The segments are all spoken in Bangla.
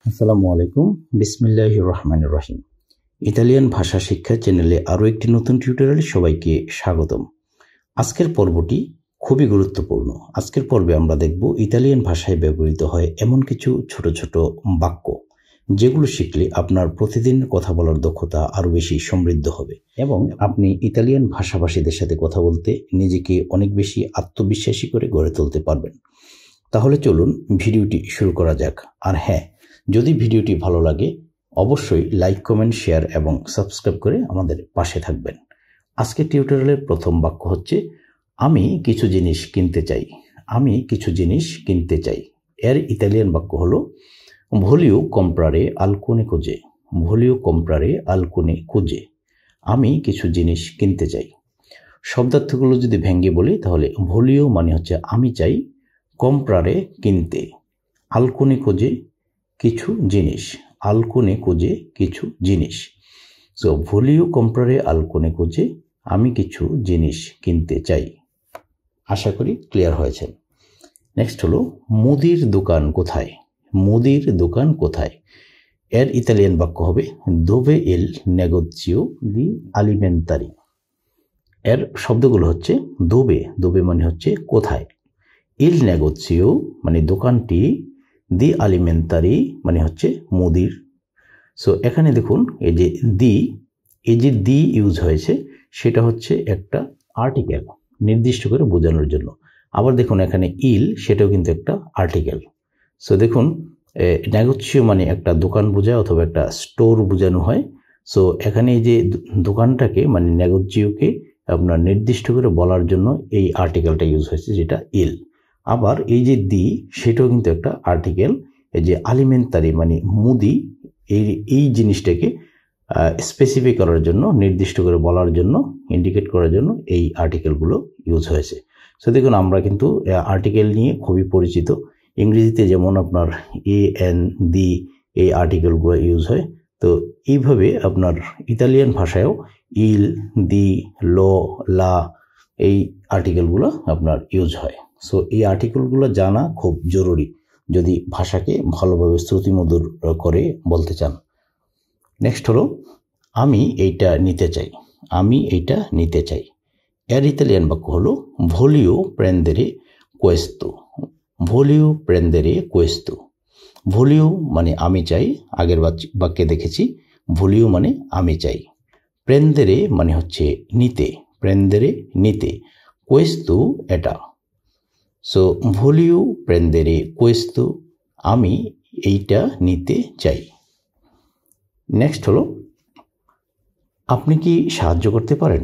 আসসালামু আলাইকুম, বিসমিল্লাহির রহমানির রহিম। ইতালিয়ান ভাষা শিক্ষা চ্যানেলে আরও একটি নতুন টিউটোরিয়ালে সবাইকে স্বাগতম। আজকের পর্বটি খুবই গুরুত্বপূর্ণ। আজকের পর্বে আমরা দেখব ইতালিয়ান ভাষায় ব্যবহৃত হয় এমন কিছু ছোট ছোট বাক্য, যেগুলো শিখলে আপনার প্রতিদিন কথা বলার দক্ষতা আরও বেশি সমৃদ্ধ হবে এবং আপনি ইতালিয়ান ভাষাভাষীদের সাথে কথা বলতে নিজেকে অনেক বেশি আত্মবিশ্বাসী করে গড়ে তুলতে পারবেন। তাহলে চলুন ভিডিওটি শুরু করা যাক। আর হ্যাঁ, যদি ভিডিওটি ভালো লাগে অবশ্যই লাইক, কমেন্ট, শেয়ার এবং সাবস্ক্রাইব করে আমাদের পাশে থাকবেন। আজকের টিউটোরিয়ালের প্রথম বাক্য হচ্ছে আমি কিছু জিনিস কিনতে চাই। আমি কিছু জিনিস কিনতে চাই। এর ইতালিয়ান বাক্য হলো ভলিও কম্প্রারে আলকুনে কোজে। ভলিও কম্প্রারে আলকুনে কোজে। আমি কিছু জিনিস কিনতে চাই। শব্দার্থগুলো যদি ভেঙে বলি তাহলে ভলিও মানে হচ্ছে আমি চাই, কম্প্রারে কিনতে, আলকুনে কোজে কিছু জিনিস, আলকুনে কোজে কিছু জিনিস। সো ভলিও কম্প্রারে আলকুনে কোজে, আমি কিছু জিনিস কিনতে চাই। আশা করি ক্লিয়ার হয়েছে। নেক্সট হলো মুদির দোকান কোথায়। মুদির দোকান কোথায়। এর ইতালিয়ান বাক্য হবে দোভে ইল নেগোজিও দি আলিমেন্তারি। এর শব্দগুলো হচ্ছে দোবে, দোবে মানে হচ্ছে কোথায়, ইল নেগোজিও মানে দোকানটি, দি আলিমেন্তারি মানে হচ্ছে মুদির। সো এখানে দেখুন এই যে দি ইউজ হয়েছে সেটা হচ্ছে একটা আর্টিকেল, নির্দিষ্ট করে বোঝানোর জন্য। আবার দেখুন এখানে ইল, সেটাও কিন্তু একটা আর্টিকেল। সো দেখুন নেগোজিও মানে একটা দোকান বোঝায় অথবা একটা স্টোর বোঝানো হয়। সো এখানে এই যে দোকানটাকে মানে নেগোজিওকে আপনার নির্দিষ্ট করে বলার জন্য এই আর্টিকেলটা ইউজ হয়েছে, যেটা ইল। আবার এই যে দি, সেটাও কিন্তু একটা আর্টিকেল। এই যে আলিমেন্তারি মানে মুদি, এই জিনিসটাকে স্পেসিফাই করার জন্য, নির্দিষ্ট করে বলার জন্য, ইন্ডিকেট করার জন্য এই আর্টিকেলগুলো ইউজ হয়েছে। সো দেখুন আমরা কিন্তু আর্টিকেল নিয়ে খুবই পরিচিত। ইংরেজিতে যেমন আপনার এ এন দি এই আর্টিকেলগুলো ইউজ হয়, তো এইভাবে আপনার ইতালিয়ান ভাষায়ও ইল, দি, লো, লা এই আর্টিকেলগুলো আপনার ইউজ হয়। সো এই আর্টিকেলগুলো জানা খুব জরুরি যদি ভাষাকে ভালোভাবে শ্রুতিমধুর করে বলতে চান। নেক্সট হলো আমি এইটা নিতে চাই। আমি এইটা নিতে চাই। এর ইতালিয়ান বাক্য হলো ভলিও প্রেন্দেরে কোয়েস্তো। ভলিও প্রেন্দেরে কোয়েস্তো। ভলিও মানে আমি চাই, আগের বাক্যে দেখেছি। ভলিও মানে আমি চাই। প্রেন্দেরে মানে হচ্ছে নিতে, প্রেন্দেরে নিতে, কোয়েস্তো এটা। সো ভলিও প্রেন্দেরে কোয়েস্তো, আমি এইটা নিতে চাই। নেক্সট হলো আপনি কি সাহায্য করতে পারেন,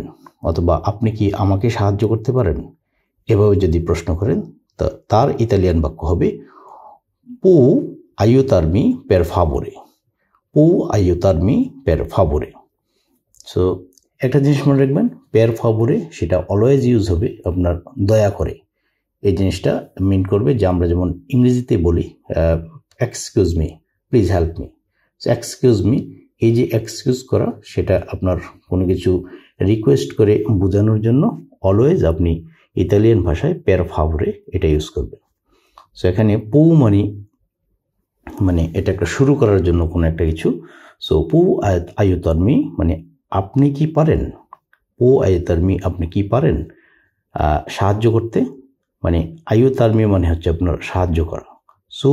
অথবা আপনি কি আমাকে সাহায্য করতে পারেন। এভাবে যদি প্রশ্ন করেন তো তার ইতালিয়ান বাক্য হবে পু আইউতারমি পের ফাবোরে। পু আইউতারমি পের ফাবোরে। সো একটা জিনিস মনে রাখবেন, পের ফাবোরে সেটা অলওয়েজ ইউজ হবে আপনার দয়া করে। এই জিনিসটা মিন করবে যে আমরা যেমন ইংরেজিতে বলি excuse me, please help me. Excuse me, এই যে এক্সকিউজ করা, সেটা আপনার কোনো কিছু রিকোয়েস্ট করে বোঝানোর জন্য অলওয়েজ আপনি ইতালিয়ান ভাষায় পের ফাভরে এটা ইউজ করবেন। সো এখানে পু মানে এটা একটা শুরু করার জন্য কোনো একটা কিছু। সো পু আয়ুতারমি মানে আপনি কি পারেন। পু আয়ুতারমি আপনি কি পারেন সাহায্য করতে, মানে আয়ুতারমি মানে হচ্ছে আপনার সাহায্য করা। সো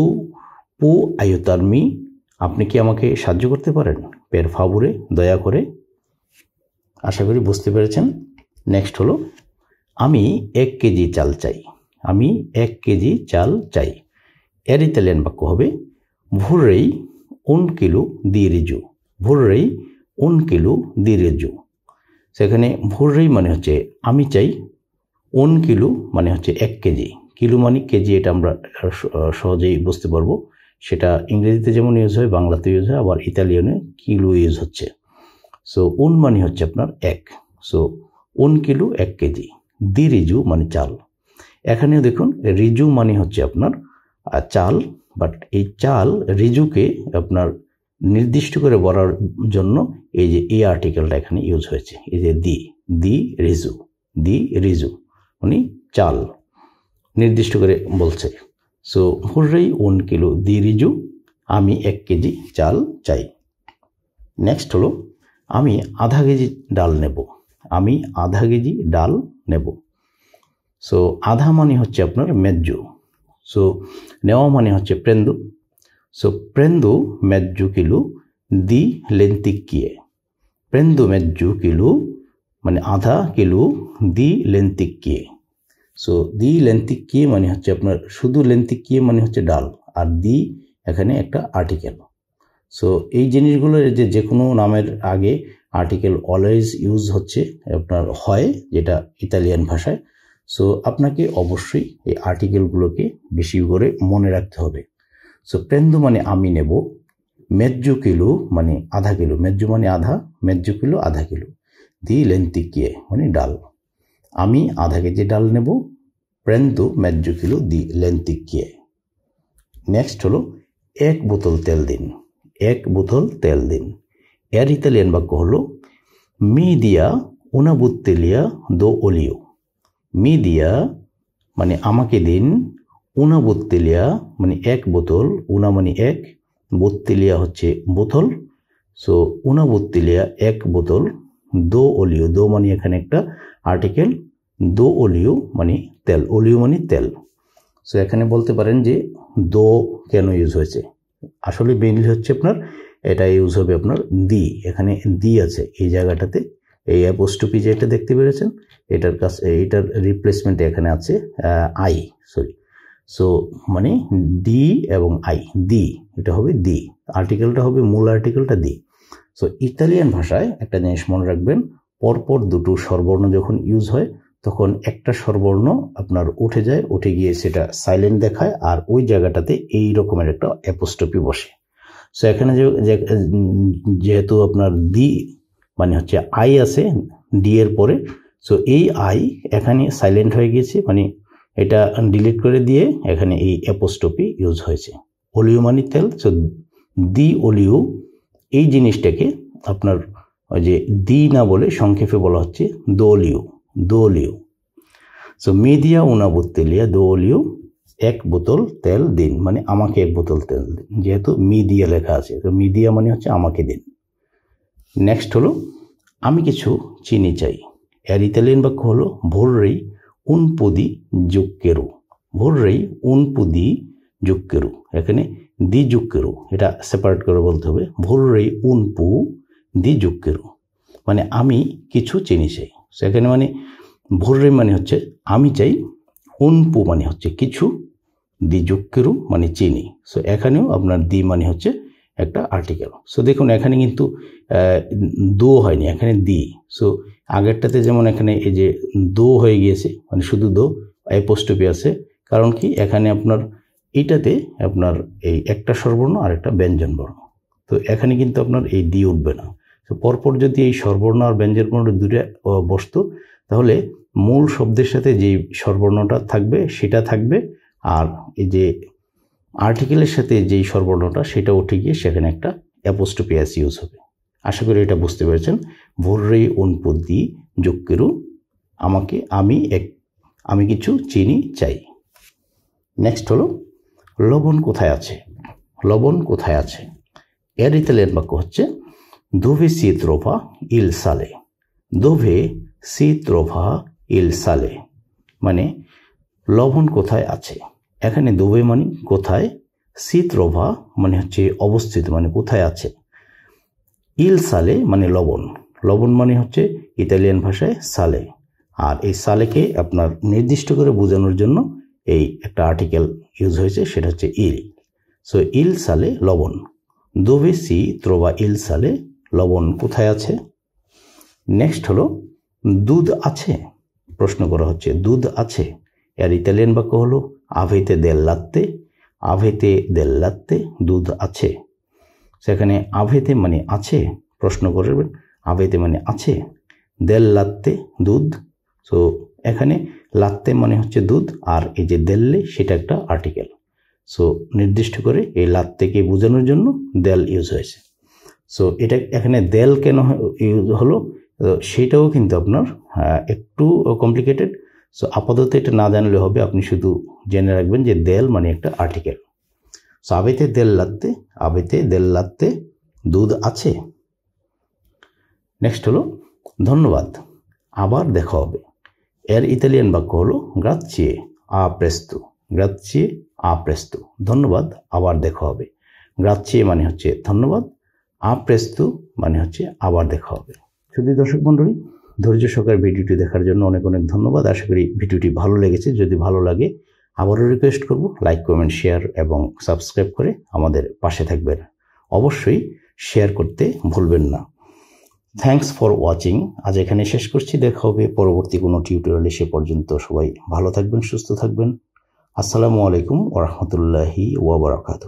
পু আয়ুতারমি আপনি কি আমাকে সাহায্য করতে পারেন, পের ফাভরে দয়া করে। আশা করি বুঝতে পেরেছেন। নেক্সট হলো আমি 1 কেজি চাল চাই। আমি 1 কেজি চাল চাই। এর ইতালিয়ান বাক্য হবে vorrei 1 kilo di riso। vorrei 1 kilo di riso। সেখানে vorrei মানে হচ্ছে আমি চাই, 1 কিলো মানে হচ্ছে 1 কেজি, কিলো মানে কেজি, এটা আমরা সহজেই বুঝতে পারবো। সেটা ইংরেজিতে যেমন ইউজ হয় বাংলাতে ইউজ হয়, আবার ইতালিয়ানে কিলো ইউজ হচ্ছে। সো 1 মানে হচ্ছে আপনার 1। So 1 kilo 1 KG. দি রিজু মানে চাল। এখানেও দেখুন রিজু মানে হচ্ছে আপনার চাল, বাট এই চাল রিজুকে আপনার নির্দিষ্ট করে বলার জন্য এই যে এই আর্টিকেলটা এখানে ইউজ হয়েছে। এই যে দি রিজু, দি রিজু মানে চাল নির্দিষ্ট করে বলছে। সো vorrei 1 কিলো দি রিজু, আমি 1 কেজি চাল চাই। নেক্সট হলো আমি আধা কেজি ডাল নেব। আমি আধা কেজি ডাল নেব। সো আধা মানে হচ্ছে আপনার মেজ্জু। সো নেওয়া মানে হচ্ছে প্রেন্দু। সো প্রেন্দু মেজ্জু কিলো দি লেন্তিক্কিয়ে। প্রেন্দু মেজ্জু কিলো মানে আধা কিলো দি লেন্তিক্কিয়ে। সো দি লেন্তিক্কিয়ে মানে হচ্ছে আপনার শুধু লেন্তিক্কিয়ে মানে হচ্ছে ডাল, আর দি এখানে একটা আর্টিকেল। সো এই জিনিসগুলো যে কোনো নামের আগে আর্টিকেল অলওয়েজ ইউজ হচ্ছে আপনার হয়, যেটা ইতালিয়ান ভাষায়। সো আপনাকে অবশ্যই এই আর্টিকেলগুলোকে বেশি করে মনে রাখতে হবে। সো প্রেন্দু মানে আমি নেব, মেজ্জু কিলো মানে আধা কিলো, মেজ্জু মানে আধা, মেজ্জু কিলো আধা কিলো, দি লেন্তিক্কিয়ে মানে ডাল। আমি আধা কেজি ডাল নেব, প্রেন্দু মেজ্জু কিলো দি লেন্তিক্কিয়ে। নেক্সট হলো 1 বোতল তেল দিন। 1 বোতল তেল দিন। এর ইতালিয়ান বাক্য হলো মি দিয়া una bottiglia d'olio। মি দিয়া মানে আমাকে দিন, una bottiglia মানে 1 বোতল, una মানে 1, bottiglia হচ্ছে বোতল। সো una bottiglia 1 বোতল, d'olio, দো মানে এখানে একটা আর্টিকেল, d'olio মানে তেল, olio মানে তেল। সো এখানে বলতে পারেন যে দো কেন ইউজ হয়েছে, আসলে মেইনলি হচ্ছে আপনার এটা ইউজ হবে আপনার দি, এখানে দি আছে এই জায়গাটাতে, এই অ্যাপোস্ট্রফি যেটা দেখতে পেরেছেন এটার কাছে, এটার রিপ্লেসমেন্টে এখানে আছে আই, সরি। সো মানে ডি এবং আই, দি, এটা হবে দি, আর্টিকেলটা হবে মূল আর্টিকেলটা দি। সো ইতালিয়ান ভাষায় একটা জিনিস মনে রাখবেন, পরপর দুটো স্বরবর্ণ যখন ইউজ হয় তখন একটা স্বরবর্ণ আপনার উঠে যায়, উঠে গিয়ে সেটা সাইলেন্ট দেখায়, আর ওই জায়গাটাতে এই রকমের একটা অ্যাপোস্ট্রফি বসে। সো এখানে যেহেতু আপনার দি মানে হচ্ছে আই আছে ডি এর পরে, সো এই আই এখানে সাইলেন্ট হয়ে গিয়েছে, মানে এটা ডিলিট করে দিয়ে এখানে এই অ্যাপোস্ট্রফি ইউজ হয়েছে। অলিও মানে তেল, সো দি অলিও এই জিনিসটাকে আপনার ওই যে দি না বলে সংক্ষেপে বলা হচ্ছে দোলিও, দোলিও। সো মিডিয়া উনা বোতলিয়া দোলিও, 1 বোতল তেল দিন, মানে আমাকে 1 বোতল তেল দিন, যেহেতু মিডিয়া লেখা আছে, তো মিডিয়া মানে হচ্ছে আমাকে দিন। নেক্সট হলো আমি কিছু চিনি চাই। এর ইতালিয়ান বাক্য হলো ভোররেই উন পুদি জুক্কেরু। ভোররেই উন পুদি জুক্কেরু, এখানে দি জুক্কেরু, এটা সেপারেট করে বলতে হবে। ভোররেই উন পু দি জুক্কেরু মানে আমি কিছু চিনি চাই। সেখানে মানে ভোররে মানে হচ্ছে আমি চাই, উনপু মানে হচ্ছে কিছু, দি জুক্কেরু মানে চিনি। সো এখানেও আপনার দি মানে হচ্ছে একটা আর্টিকেল। সো দেখুন এখানে কিন্তু দো হয়নি, এখানে দি। সো আগেরটাতে যেমন এখানে এই যে দো হয়ে গিয়েছে, মানে শুধু দো, অ্যাপোস্ট্রফি আছে, কারণ কি এখানে আপনার এইটাতে আপনার এই একটা স্বরবর্ণ আর একটা ব্যঞ্জন বর্ণ, তো এখানে কিন্তু আপনার এই দি উঠবে না। তো পরপর যদি এই স্বরবর্ণ আর ব্যঞ্জন বর্ণ দুটো বসতো, তাহলে মূল শব্দের সাথে যে স্বরবর্ণটা থাকবে সেটা থাকবে, আর এই যে আর্টিকেলের সাথে যেই স্বরবর্ণটা সেটা উঠে গিয়ে সেখানে একটা অ্যাপোস্ট্রফি এস ইউজ হবে। আশা করি এটা বুঝতে পেরেছেন। ভোররেই উনপদি জুক্কেরু, আমাকে আমি কিছু চিনি চাই। নেক্সট হলো লবণ কোথায় আছে। লবণ কোথায় আছে, এর ইতালিয়ান বাক্য হচ্ছে দোভে সি ত্রোভা ইল সালে। দোভে সি ত্রোভা ইল সালে মানে লবণ কোথায় আছে। এখানে দোভে মানে কোথায়, সি ত্রোভা মানে হচ্ছে অবস্থিত, মানে কোথায় আছে। ইল সালে মানে লবণ, লবণ মানে হচ্ছে ইতালিয়ান ভাষায় সালে, আর এই সালেকে আপনার নির্দিষ্ট করে বোঝানোর জন্য এই একটা আর্টিকেল ইউজ হয়েছে, সেটা হচ্ছে ইল। সো ইল সালে লবণ, দোভে সি ত্রোভা ইল সালে লবণ কোথায় আছে। নেক্সট হলো দুধ আছে, প্রশ্ন করা হচ্ছে দুধ আছে। এর ইতালিয়ান বাক্য হলো আভেতে দেল লাত্তে। আভেতে দেল লাত্তে, দুধ আছে। সেখানে আভেতে মানে আছে, প্রশ্ন করবেন আভেতে মানে আছে, দেল লাত্তে দুধ। সো এখানে লাত্তে মানে হচ্ছে দুধ, আর এই যে দেল্লে সেটা একটা আর্টিকেল। সো নির্দিষ্ট করে এই লাত্তেকে বোঝানোর জন্য দেল ইউজ হয়েছে। সো এটা এখানে দেল কেন ইউজ হলো সেটাও কিন্তু আপনার একটু কমপ্লিকেটেড। সো আপাতত এটা না জানলে হবে, আপনি শুধু জেনে রাখবেন যে দেল মানে একটা আর্টিকেল। সো আবেতে দেল লাত্তে দুধ আছে। নেক্সট হলো ধন্যবাদ, আবার দেখা হবে। এর ইতালিয়ান বাক্য হলো গ্রাচিয়ে আ প্রেস্তো। গ্রাচিয়ে আ প্রেস্তো, ধন্যবাদ, আবার দেখা হবে। গ্রাচিয়ে মানে হচ্ছে ধন্যবাদ, আ প্রেস্তো মানে হচ্ছে আবার দেখা হবে। শুধু দর্শক মণ্ডলী, ধৈর্য সহকারে ভিডিওটি দেখার জন্য অনেক অনেক ধন্যবাদ। আশা করি ভিডিওটি ভালো লেগেছে। যদি ভালো লাগে আবারও রিকোয়েস্ট করব, লাইক, কমেন্ট, শেয়ার এবং সাবস্ক্রাইব করে আমাদের পাশে থাকবেন। অবশ্যই শেয়ার করতে ভুলবেন না। Thanks for watching. আজ এখানে শেষ করছি। দেখা হবে পরবর্তী কোনো টিউটোরিয়ালে। সে পর্যন্ত সবাই ভালো থাকবেন, সুস্থ থাকবেন। আসসালামু আলাইকুম ওয়া রাহমাতুল্লাহি ওয়া বারাকাতুহু।